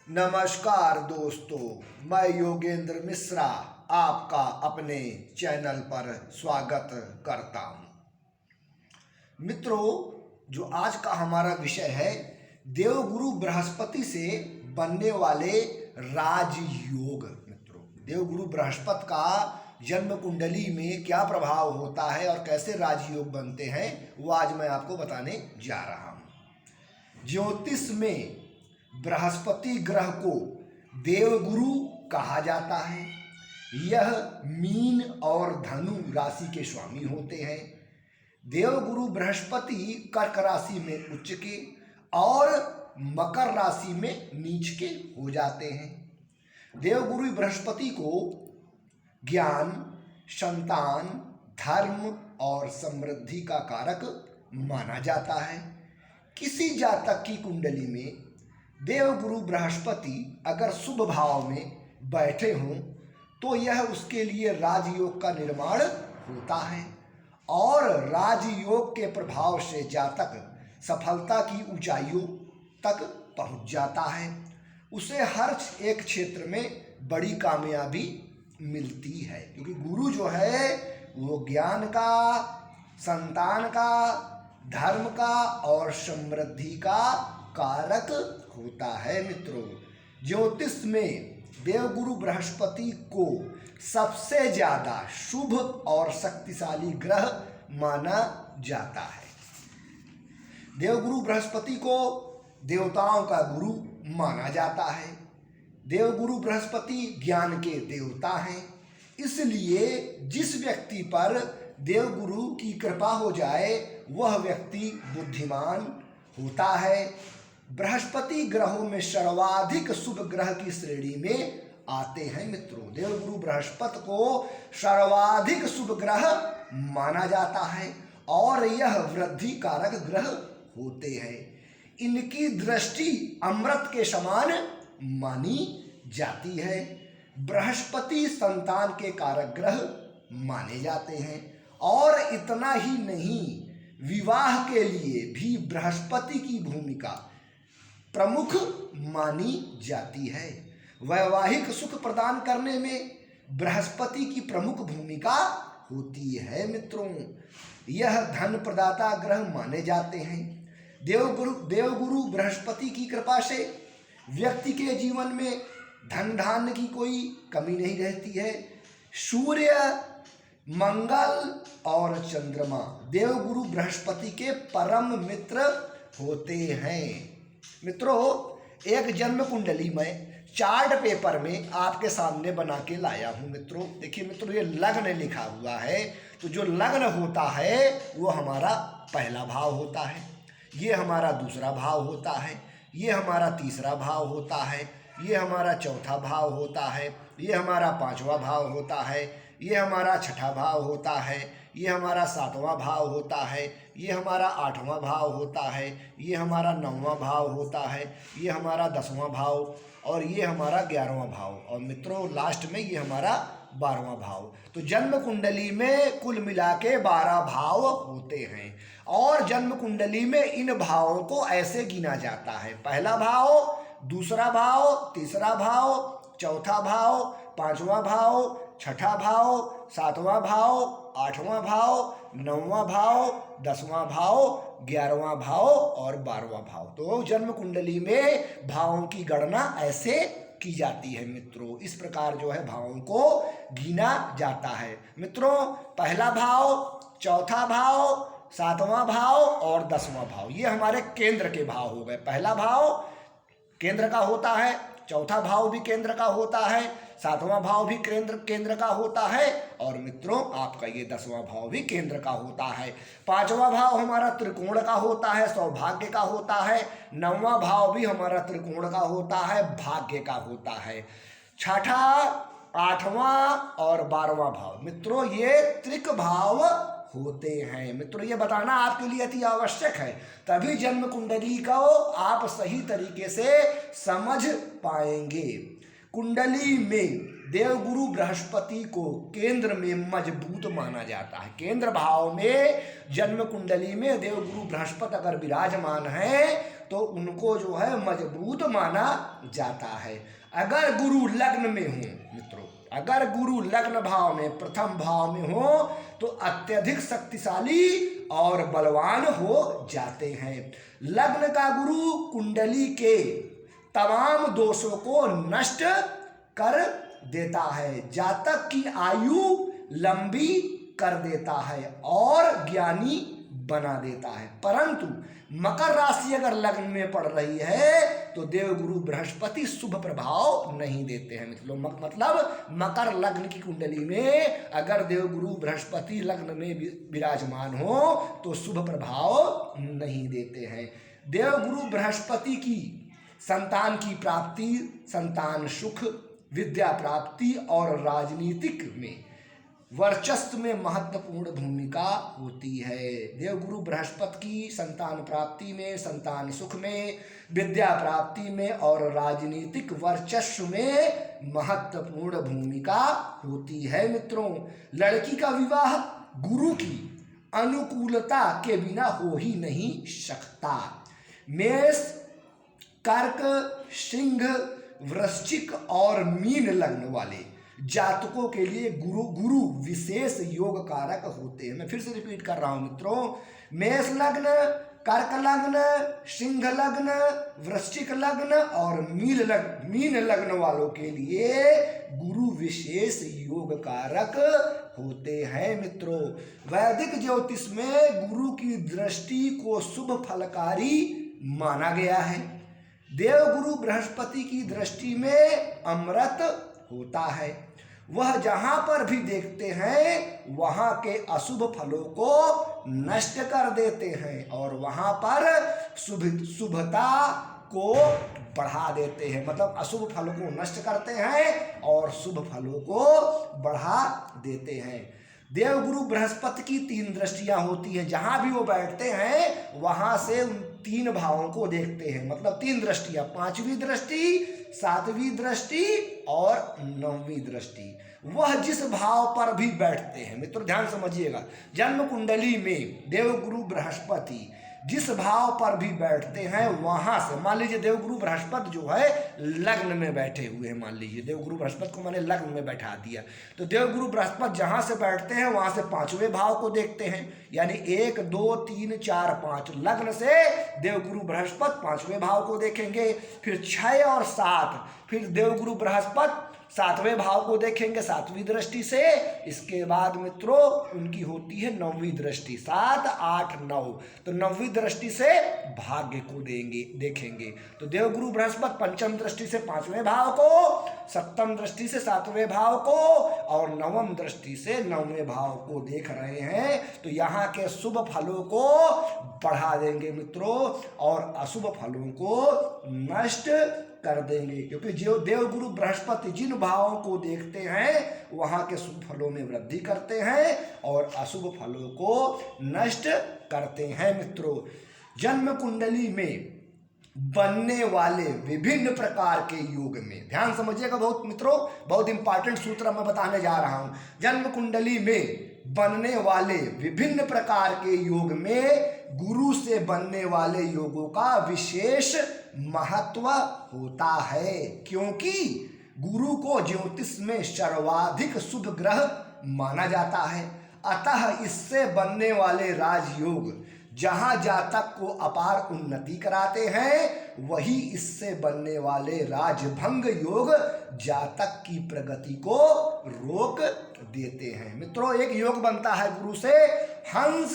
नमस्कार दोस्तों, मैं योगेंद्र मिश्रा आपका अपने चैनल पर स्वागत करता हूँ। मित्रों, जो आज का हमारा विषय है देवगुरु बृहस्पति से बनने वाले राजयोग। मित्रों, देवगुरु बृहस्पति का जन्म कुंडली में क्या प्रभाव होता है और कैसे राजयोग बनते हैं वो आज मैं आपको बताने जा रहा हूँ। ज्योतिष में बृहस्पति ग्रह को देवगुरु कहा जाता है। यह मीन और धनु राशि के स्वामी होते हैं। देवगुरु बृहस्पति कर्क राशि में उच्च के और मकर राशि में नीच के हो जाते हैं। देवगुरु बृहस्पति को ज्ञान, संतान, धर्म और समृद्धि का कारक माना जाता है। किसी जातक की कुंडली में देवगुरु बृहस्पति अगर शुभ भाव में बैठे हों तो यह उसके लिए राजयोग का निर्माण होता है और राजयोग के प्रभाव से जातक सफलता की ऊंचाइयों तक पहुंच जाता है। उसे हर एक क्षेत्र में बड़ी कामयाबी मिलती है, क्योंकि गुरु जो है वो ज्ञान का, संतान का, धर्म का और समृद्धि का कारक होता है। मित्रों, ज्योतिष में देवगुरु बृहस्पति को सबसे ज्यादा शुभ और शक्तिशाली ग्रह माना जाता है। देवगुरु बृहस्पति को देवताओं का गुरु माना जाता है। देवगुरु बृहस्पति ज्ञान के देवता हैं, इसलिए जिस व्यक्ति पर देवगुरु की कृपा हो जाए वह व्यक्ति बुद्धिमान होता है। बृहस्पति ग्रहों में सर्वाधिक शुभ ग्रह की श्रेणी में आते हैं। मित्रों, देवगुरु बृहस्पति को सर्वाधिक शुभ ग्रह माना जाता है और यह वृद्धि कारक ग्रह होते हैं। इनकी दृष्टि अमृत के समान मानी जाती है। बृहस्पति संतान के कारक ग्रह माने जाते हैं और इतना ही नहीं, विवाह के लिए भी बृहस्पति की भूमिका प्रमुख मानी जाती है। वैवाहिक सुख प्रदान करने में बृहस्पति की प्रमुख भूमिका होती है। मित्रों, यह धन प्रदाता ग्रह माने जाते हैं। देवगुरु बृहस्पति की कृपा से व्यक्ति के जीवन में धन धान्य की कोई कमी नहीं रहती है। सूर्य, मंगल और चंद्रमा देवगुरु बृहस्पति के परम मित्र होते हैं। मित्रों, एक जन्म कुंडली में चार्ट पेपर में आपके सामने बना के लाया हूं। मित्रों देखिए, मित्रों ये लग्न लिखा हुआ है, तो जो लग्न होता है वो हमारा पहला भाव होता है, ये हमारा दूसरा भाव होता है, ये हमारा तीसरा भाव होता है, ये हमारा चौथा भाव होता है, ये हमारा पांचवा भाव होता है, ये हमारा छठा भाव होता है, ये हमारा सातवां भाव होता है, ये हमारा आठवां भाव होता है, ये हमारा नौवां भाव होता है, ये हमारा 10वां भाव और ये हमारा 11वां भाव और मित्रों लास्ट में ये हमारा 12वां भाव। तो जन्म कुंडली में कुल मिला के 12 भाव होते हैं और जन्म कुंडली में इन भावों को ऐसे गिना जाता है: पहला भाव, दूसरा भाव, तीसरा भाव, चौथा भाव, पांचवा भाव, छठा भाव, सातवां भाव, आठवां भाव, नौवां भाव, 10वां भाव, 11वां भाव और 12वां भाव। तो जन्म कुंडली में भावों की गणना ऐसे की जाती है। मित्रों, इस प्रकार जो है भावों को गिना जाता है। मित्रों, पहला भाव, चौथा भाव, सातवां भाव और 10वां भाव ये हमारे केंद्र के भाव हो गए। पहला भाव केंद्र का होता है, चौथा भाव भी केंद्र का होता है, सातवां भाव भी केंद्र का होता है और मित्रों आपका ये 10वां भाव भी केंद्र का होता है। पांचवां भाव हमारा त्रिकोण का होता है, सौभाग्य का होता है। नौवां भाव भी हमारा त्रिकोण का होता है, भाग्य का होता है। छठा, आठवां और 12वां भाव मित्रों ये त्रिक भाव होते हैं। मित्रों, ये बताना आपके लिए अति आवश्यक है, तभी जन्म कुंडली को आप सही तरीके से समझ पाएंगे। कुंडली में देवगुरु बृहस्पति को केंद्र में मजबूत माना जाता है। केंद्र भाव में जन्म कुंडली में देवगुरु बृहस्पति अगर विराजमान है तो उनको जो है मजबूत माना जाता है। अगर गुरु लग्न में हो मित्रों, अगर गुरु लग्न भाव में, प्रथम भाव में हो, तो अत्यधिक शक्तिशाली और बलवान हो जाते हैं। लग्न का गुरु कुंडली के तमाम दोषों को नष्ट कर देता है, जातक की आयु लंबी कर देता है और ज्ञानी बना देता है। परंतु मकर राशि अगर लग्न में पड़ रही है तो देवगुरु बृहस्पति शुभ प्रभाव नहीं देते हैं मित्रों। मतलब मकर लग्न की कुंडली में अगर देवगुरु बृहस्पति लग्न में विराजमान हो तो शुभ प्रभाव नहीं देते हैं। देवगुरु बृहस्पति की संतान की प्राप्ति, संतान सुख, विद्या प्राप्ति और राजनीतिक में वर्चस्व में महत्वपूर्ण भूमिका होती है। देवगुरु बृहस्पति की संतान प्राप्ति में, संतान सुख में, विद्या प्राप्ति में और राजनीतिक वर्चस्व में महत्वपूर्ण भूमिका होती है मित्रों। लड़की का विवाह गुरु की अनुकूलता के बिना हो ही नहीं सकता। मेष, कर्क, सिंह, वृश्चिक और मीन लग्न वाले जातकों के लिए गुरु विशेष योग कारक होते हैं। मैं फिर से रिपीट कर रहा हूं मित्रों। मेष लग्न, कर्क लग्न, सिंह लग्न, वृश्चिक लग्न और मीन लग्न वालों के लिए गुरु विशेष योग कारक होते हैं मित्रों। वैदिक ज्योतिष में गुरु की दृष्टि को शुभ फलकारी माना गया है। देवगुरु बृहस्पति की दृष्टि में अमृत होता है। वह जहां पर भी देखते हैं वहां के अशुभ फलों को नष्ट कर देते हैं और वहां पर शुभता को बढ़ा देते हैं। मतलब अशुभ फलों को नष्ट करते हैं और शुभ फलों को बढ़ा देते हैं। देवगुरु बृहस्पति की 3 दृष्टियां होती हैं। जहां भी वो बैठते हैं वहां से उन 3 भावों को देखते हैं। मतलब 3 दृष्टियां, 5वीं दृष्टि, 7वीं दृष्टि और 9वीं दृष्टि। वह जिस भाव पर भी बैठते हैं मित्रों, ध्यान समझिएगा, जन्म कुंडली में देवगुरु बृहस्पति जिस भाव पर भी बैठते हैं वहां से, मान लीजिए देवगुरु बृहस्पति जो है लग्न में बैठे हुए हैं, मान लीजिए देवगुरु बृहस्पति को मैंने लग्न में बैठा दिया, तो देवगुरु बृहस्पति जहां से बैठते हैं वहां से 5वें भाव को देखते हैं। यानी 1, 2, 3, 4, 5 लग्न से देवगुरु बृहस्पति 5वें भाव को देखेंगे। फिर 6 और 7 फिर देवगुरु बृहस्पति 7वें भाव को देखेंगे 7वीं दृष्टि से। इसके बाद मित्रों उनकी होती है 9वीं दृष्टि, 7, 8, 9। तो 9वीं दृष्टि से भाग्य को देखेंगे। तो देवगुरु बृहस्पति पंचम दृष्टि से 5वें भाव को, सप्तम दृष्टि से 7वें भाव को और नवम दृष्टि से 9वें भाव को देख रहे हैं। तो यहाँ के शुभ फलों को बढ़ा देंगे मित्रों और अशुभ फलों को नष्ट कर देंगे। क्योंकि जो देवगुरु बृहस्पति जिन भावों को देखते हैं वहां के शुभ फलों में वृद्धि करते हैं और अशुभ फलों को नष्ट करते हैं मित्रों। जन्म कुंडली में बनने वाले विभिन्न प्रकार के योग में ध्यान समझिएगा बहुत मित्रों, बहुत इंपॉर्टेंट सूत्र मैं बताने जा रहा हूं। जन्म कुंडली में बनने वाले विभिन्न प्रकार के योग में गुरु से बनने वाले योगों का विशेष महत्व होता है, क्योंकि गुरु को ज्योतिष में सर्वाधिक शुभ ग्रह माना जाता है। अतः इससे बनने वाले राजयोग जहां जातक को अपार उन्नति कराते हैं, वही इससे बनने वाले राजभंग योग जातक की प्रगति को रोक देते हैं। मित्रों एक योग बनता है गुरु से, हंस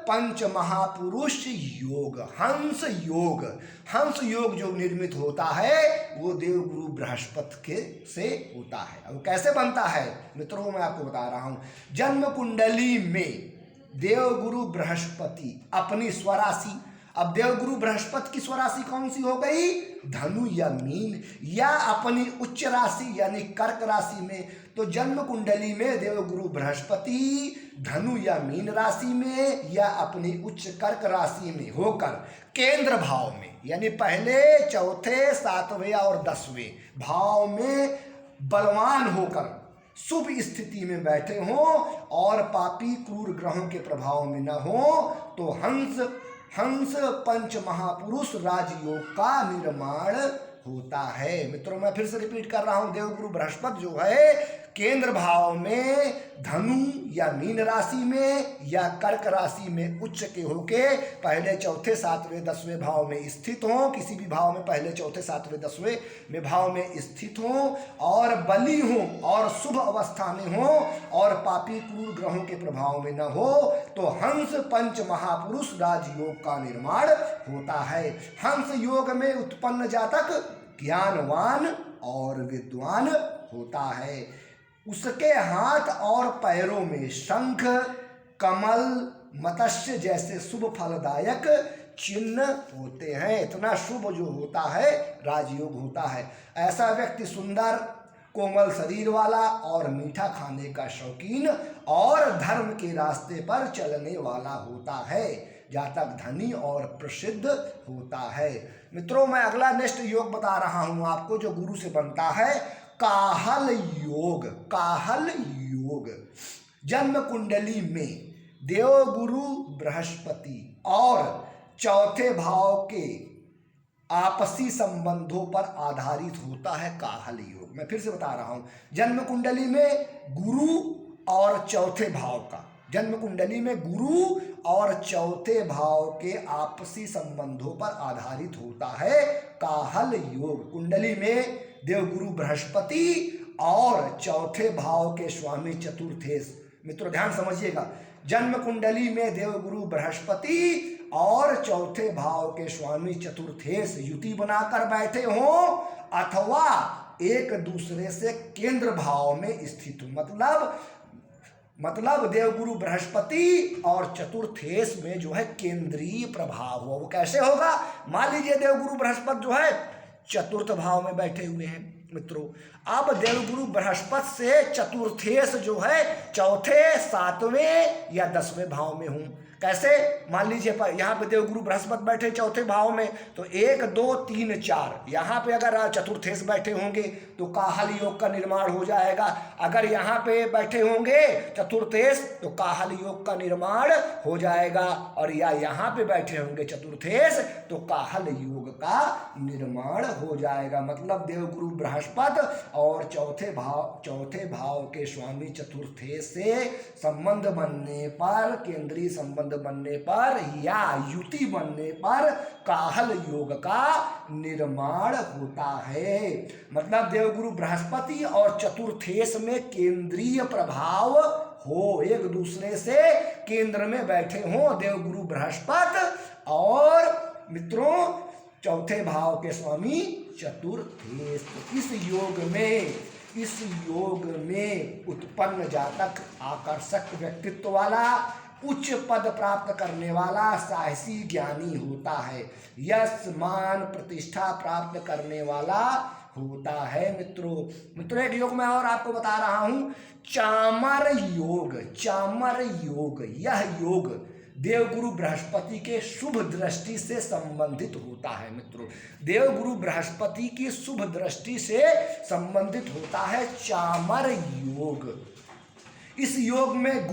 पंच महापुरुष योग, हंस योग जो निर्मित होता है वो देवगुरु बृहस्पति के से होता है। अब कैसे बनता है मित्रों मैं आपको बता रहा हूं। जन्म कुंडली में देवगुरु बृहस्पति अपनी स्वराशि, अब देवगुरु बृहस्पति की स्वराशि कौन सी हो गई, धनु या मीन, या अपनी उच्च राशि यानी कर्क राशि में। तो जन्म कुंडली में देवगुरु बृहस्पति धनु या मीन राशि में या अपनी उच्च कर्क राशि में होकर केंद्र भाव में यानी पहले, चौथे, 7वें और 10वें भाव में बलवान होकर शुभ स्थिति में बैठे हों और पापी क्रूर ग्रहों के प्रभाव में न हो, तो हंस हंस पंच महापुरुष राजयोग का निर्माण होता है। मित्रों मैं फिर से रिपीट कर रहा हूं, देवगुरु बृहस्पति जो है केंद्र भाव में धनु या मीन राशि में या कर्क राशि में उच्च के होके पहले चौथे सातवें 10वें भाव में स्थित हो, किसी भी भाव में पहले चौथे सातवें 10वें में भाव में स्थित हो और बली हो और शुभ अवस्था में हो और पापी क्रूर ग्रहों के प्रभाव में न हो, तो हंस पंच महापुरुष राजयोग का निर्माण होता है। हंस योग में उत्पन्न जातक ज्ञानवान और विद्वान होता है। उसके हाथ और पैरों में शंख, कमल, मत्स्य जैसे शुभ फलदायक चिन्ह होते हैं। इतना शुभ जो होता है राजयोग होता है। ऐसा व्यक्ति सुंदर कोमल शरीर वाला और मीठा खाने का शौकीन और धर्म के रास्ते पर चलने वाला होता है, जातक धनी और प्रसिद्ध होता है। मित्रों मैं अगला नेक्स्ट योग बता रहा हूं आपको जो गुरु से बनता है, काहल योग। काहल योग जन्म कुंडली में देवगुरु बृहस्पति और चौथे भाव के आपसी संबंधों पर आधारित होता है काहल योग। मैं फिर से बता रहा हूं, जन्म कुंडली में गुरु और चौथे भाव का, जन्म कुंडली में गुरु और चौथे भाव के आपसी संबंधों पर आधारित होता है काहल योग। कुंडली में देवगुरु बृहस्पति और चौथे भाव के स्वामी चतुर्थेश। मित्रों ध्यान समझिएगा, जन्म कुंडली में देवगुरु बृहस्पति और चौथे भाव के स्वामी चतुर्थेश युति बनाकर बैठे हों अथवा एक दूसरे से केंद्र भाव में स्थित हो। मतलब देवगुरु बृहस्पति और चतुर्थेश में जो है केंद्रीय प्रभाव हो। वो कैसे होगा? मान लीजिए देवगुरु बृहस्पति जो है चतुर्थ भाव में बैठे हुए हैं मित्रों। अब देवगुरु बृहस्पति से चतुर्थेश जो है चौथे, सातवें या 10वें भाव में हूं। कैसे? मान लीजिए यहाँ पे देवगुरु बृहस्पति बैठे चौथे भाव में, तो 1 2 3 4 यहाँ पे अगर चतुर्थेश बैठे होंगे तो काहल योग का निर्माण हो जाएगा। अगर यहाँ पे बैठे होंगे चतुर्थेश तो काहल योग का निर्माण हो जाएगा, और या यहाँ पे बैठे होंगे चतुर्थेश तो काहल योग का निर्माण हो जाएगा। मतलब देवगुरु बृहस्पति और चौथे भाव के स्वामी चतुर्थेश से संबंध बनने पर, केंद्रीय संबंध बनने पर या युति बनने पर काहल योग का निर्माण होता है। मतलब देवगुरु बृहस्पति और चतुर्थेश में केंद्रीय प्रभाव हो, एक दूसरे से केंद्र में बैठे हों देवगुरु बृहस्पति और मित्रों चौथे भाव के स्वामी चतुर्थेश। तो इस योग में उत्पन्न जातक आकर्षक व्यक्तित्व वाला, उच्च पद प्राप्त करने वाला, साहसी ज्ञानी होता है, यश मान प्रतिष्ठा प्राप्त करने वाला होता है। मित्रों एक योग में और आपको बता रहा हूं, चामर योग। यह योग देवगुरु बृहस्पति के शुभ दृष्टि से संबंधित होता है। मित्रों देवगुरु बृहस्पति की शुभ दृष्टि से संबंधित होता है चामर योग। इस योग में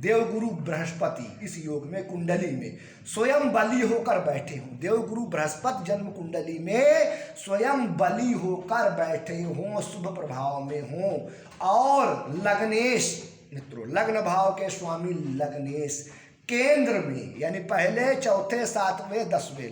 देवगुरु बृहस्पति इस योग में कुंडली में स्वयं बली होकर बैठे हों। देवगुरु बृहस्पति जन्म कुंडली में स्वयं बली होकर बैठे हों, शुभ प्रभाव में हों, और लग्नेश मित्रों लग्न भाव के स्वामी लग्नेश केंद्र में, यानी पहले चौथे सातवें 10वें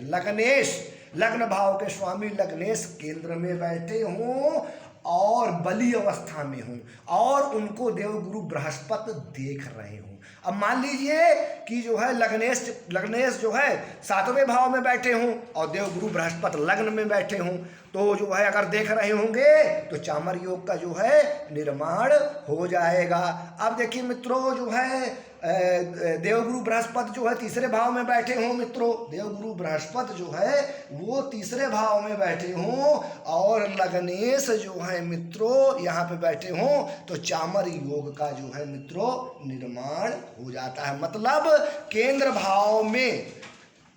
लग्न भाव के स्वामी लग्नेश केंद्र में बैठे हों और बली अवस्था में हूँ और उनको देवगुरु बृहस्पति देख रहे हूँ। अब मान लीजिए कि जो है लग्नेश जो है 7वें भाव में बैठे हों और देवगुरु बृहस्पति लग्न में बैठे हों, तो जो है अगर देख रहे होंगे तो चामर योग का जो है निर्माण हो जाएगा। अब देखिए मित्रों जो है देवगुरु बृहस्पति जो है तीसरे भाव में बैठे हों। मित्रों देवगुरु बृहस्पति जो है वो तीसरे भाव में बैठे हों और लग्नेश जो है मित्रों यहाँ पे बैठे हों, तो चामर योग का जो है मित्रों निर्माण हो जाता है। मतलब केंद्र भाव में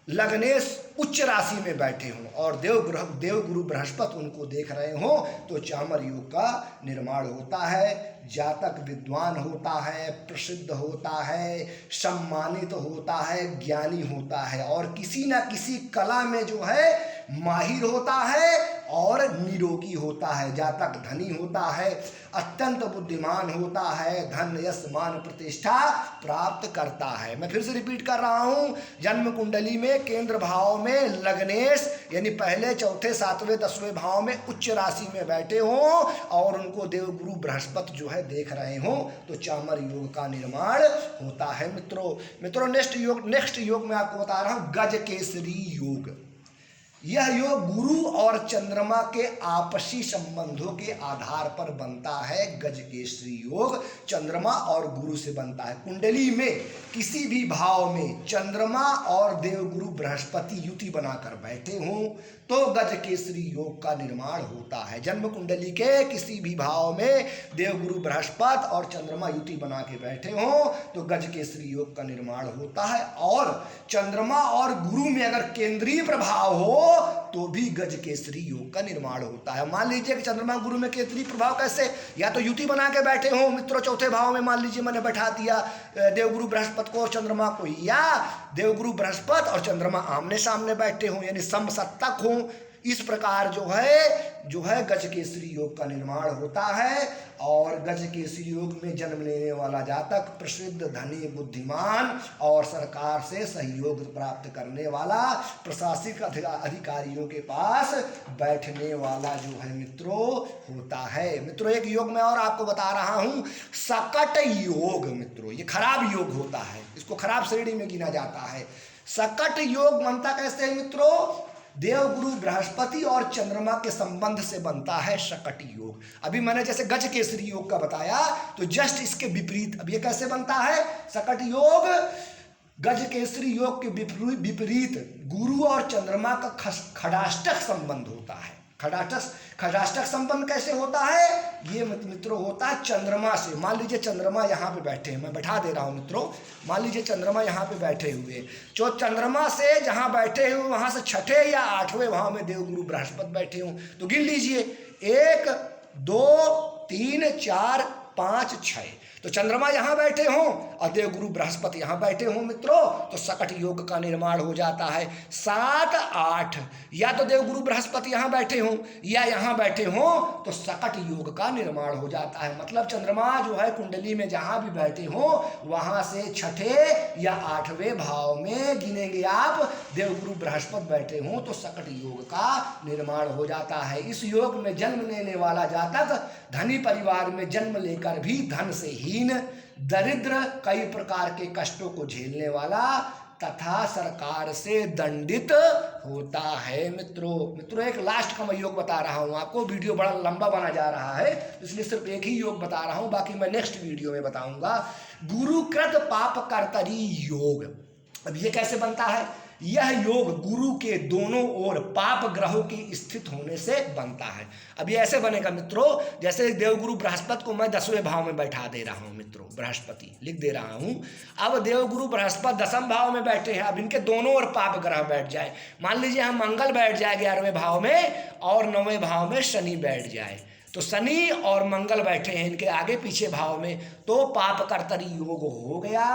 लग्नेश उच्च राशि में बैठे हों और देव गुरु बृहस्पति उनको देख रहे हों तो चामर योग का निर्माण होता है। जातक विद्वान होता है, प्रसिद्ध होता है, सम्मानित होता है, ज्ञानी होता है और किसी न किसी कला में जो है माहिर होता है और निरोगी होता है। जातक धनी होता है, अत्यंत बुद्धिमान होता है, धन यश मान प्रतिष्ठा प्राप्त करता है। मैं फिर से रिपीट कर रहा हूँ, जन्म कुंडली में केंद्र भाव में लग्नेश यानी पहले चौथे सातवें 10वें भाव में उच्च राशि में बैठे हों और उनको देवगुरु बृहस्पति जो है देख रहे हों तो चामर योग का निर्माण होता है। मित्रों नेक्स्ट योग में आपको बता रहा हूँ गज केसरी योग। यह योग गुरु और चंद्रमा के आपसी संबंधों के आधार पर बनता है। गज केसरी योग चंद्रमा और गुरु से बनता है। कुंडली में किसी भी भाव में चंद्रमा और देवगुरु बृहस्पति युति बनाकर बैठे हों तो गज केसरी योग का निर्माण होता है। जन्म कुंडली के किसी भी भाव में देवगुरु बृहस्पति और चंद्रमा युति बना के बैठे हों तो गज केसरी योग का निर्माण होता है। और चंद्रमा और गुरु में अगर केंद्रीय प्रभाव हो तो भी गज केसरी योग का निर्माण होता है। मान लीजिए कि चंद्रमा गुरु में केंद्रीय प्रभाव कैसे, या तो युति बना के बैठे हो मित्रों चौथे भाव में, मान लीजिए मैंने बैठा दिया देवगुरु बृहस्पति को और चंद्रमा को, या देवगुरु बृहस्पति और चंद्रमा आमने सामने बैठे हों यानी समसत्तक हों, इस प्रकार जो है गज केसरी योग का निर्माण होता है। और गज केसरी योग में जन्म लेने वाला जातक प्रसिद्ध, धनी, बुद्धिमान और सरकार से सहयोग प्राप्त करने वाला, प्रशासनिक अधिकारियों के पास बैठने वाला जो है मित्रों होता है। मित्रों एक योग में और आपको बता रहा हूं सकट योग। मित्रों ये खराब योग होता है, इसको खराब श्रेणी में गिना जाता है। सकट योग बनता कैसे है मित्रों? देवगुरु बृहस्पति और चंद्रमा के संबंध से बनता है सकट योग। अभी मैंने जैसे गज केसरी योग का बताया तो जस्ट इसके विपरीत अब ये कैसे बनता है सकट योग। गज केसरी योग के विपरीत गुरु और चंद्रमा का खडाष्टक संबंध होता है। खडाष्टक संबंध कैसे होता है? ये मित्रों होता है चंद्रमा से। मान लीजिए चंद्रमा यहाँ पे बैठे हैं, मैं बैठा दे रहा हूँ मित्रों, मान लीजिए चंद्रमा यहाँ पे बैठे हुए, जो चंद्रमा से जहाँ बैठे हुए वहाँ से छठे या आठवें भाव में देवगुरु बृहस्पति बैठे हों तो गिन लीजिए 1 2 3 4 5 6, तो चंद्रमा यहाँ बैठे हों और देवगुरु बृहस्पति यहाँ बैठे हों मित्रों तो सकट योग का निर्माण हो जाता है। 7 8 या तो देवगुरु बृहस्पति यहाँ बैठे हों या यहाँ बैठे हों तो सकट योग का निर्माण हो जाता है। मतलब चंद्रमा जो है कुंडली में जहाँ भी बैठे हों वहाँ से छठे या आठवें भाव में गिनेंगे आप देवगुरु बृहस्पति बैठे हों तो सकट योग का निर्माण हो जाता है। इस योग में जन्म लेने वाला जातक धनी परिवार में जन्म लेकर भी धन से हीन, दरिद्र, कई प्रकार के कष्टों को झेलने वाला तथा सरकार से दंडित होता है। मित्रों एक लास्ट का मैं योग बता रहा हूँ आपको, वीडियो बड़ा लंबा बना जा रहा है इसलिए सिर्फ एक ही योग बता रहा हूँ, बाकी मैं नेक्स्ट वीडियो में बताऊंगा। गुरुकृत पाप कर्तरी योग। अब ये कैसे बनता है? यह योग गुरु के दोनों ओर पाप ग्रहों की स्थित होने से बनता है। अब ये ऐसे बनेगा मित्रों, जैसे देवगुरु बृहस्पति को मैं 10वें भाव में बैठा दे रहा हूँ मित्रों, बृहस्पति लिख दे रहा हूँ। अब देवगुरु बृहस्पति 10वें भाव में बैठे हैं, अब इनके दोनों ओर पाप ग्रह बैठ जाए। मान लीजिए हम मंगल बैठ जाए 11वें भाव में और 9वें भाव में शनि बैठ जाए, तो शनि और मंगल बैठे हैं इनके आगे पीछे भाव में, तो पाप कर्तरी योग हो गया।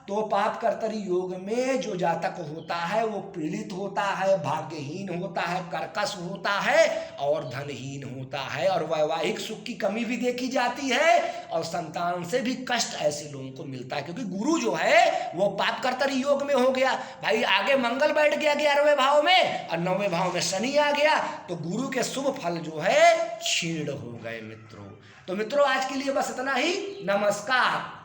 तो पाप कर्तरी योग में जो जातक होता है वो पीड़ित होता है, भाग्यहीन होता है, कर्कश होता है और धनहीन होता है और वैवाहिक सुख की कमी भी देखी जाती है और संतान से भी कष्ट ऐसे लोगों को मिलता है, क्योंकि गुरु जो है वो पाप कर्तरी योग में हो गया। भाई आगे मंगल बैठ गया 11वें भाव में और 9वें भाव में शनि आ गया, तो गुरु के शुभ फल जो है क्षीण हो गए मित्रों। तो मित्रों आज के लिए बस इतना ही। नमस्कार।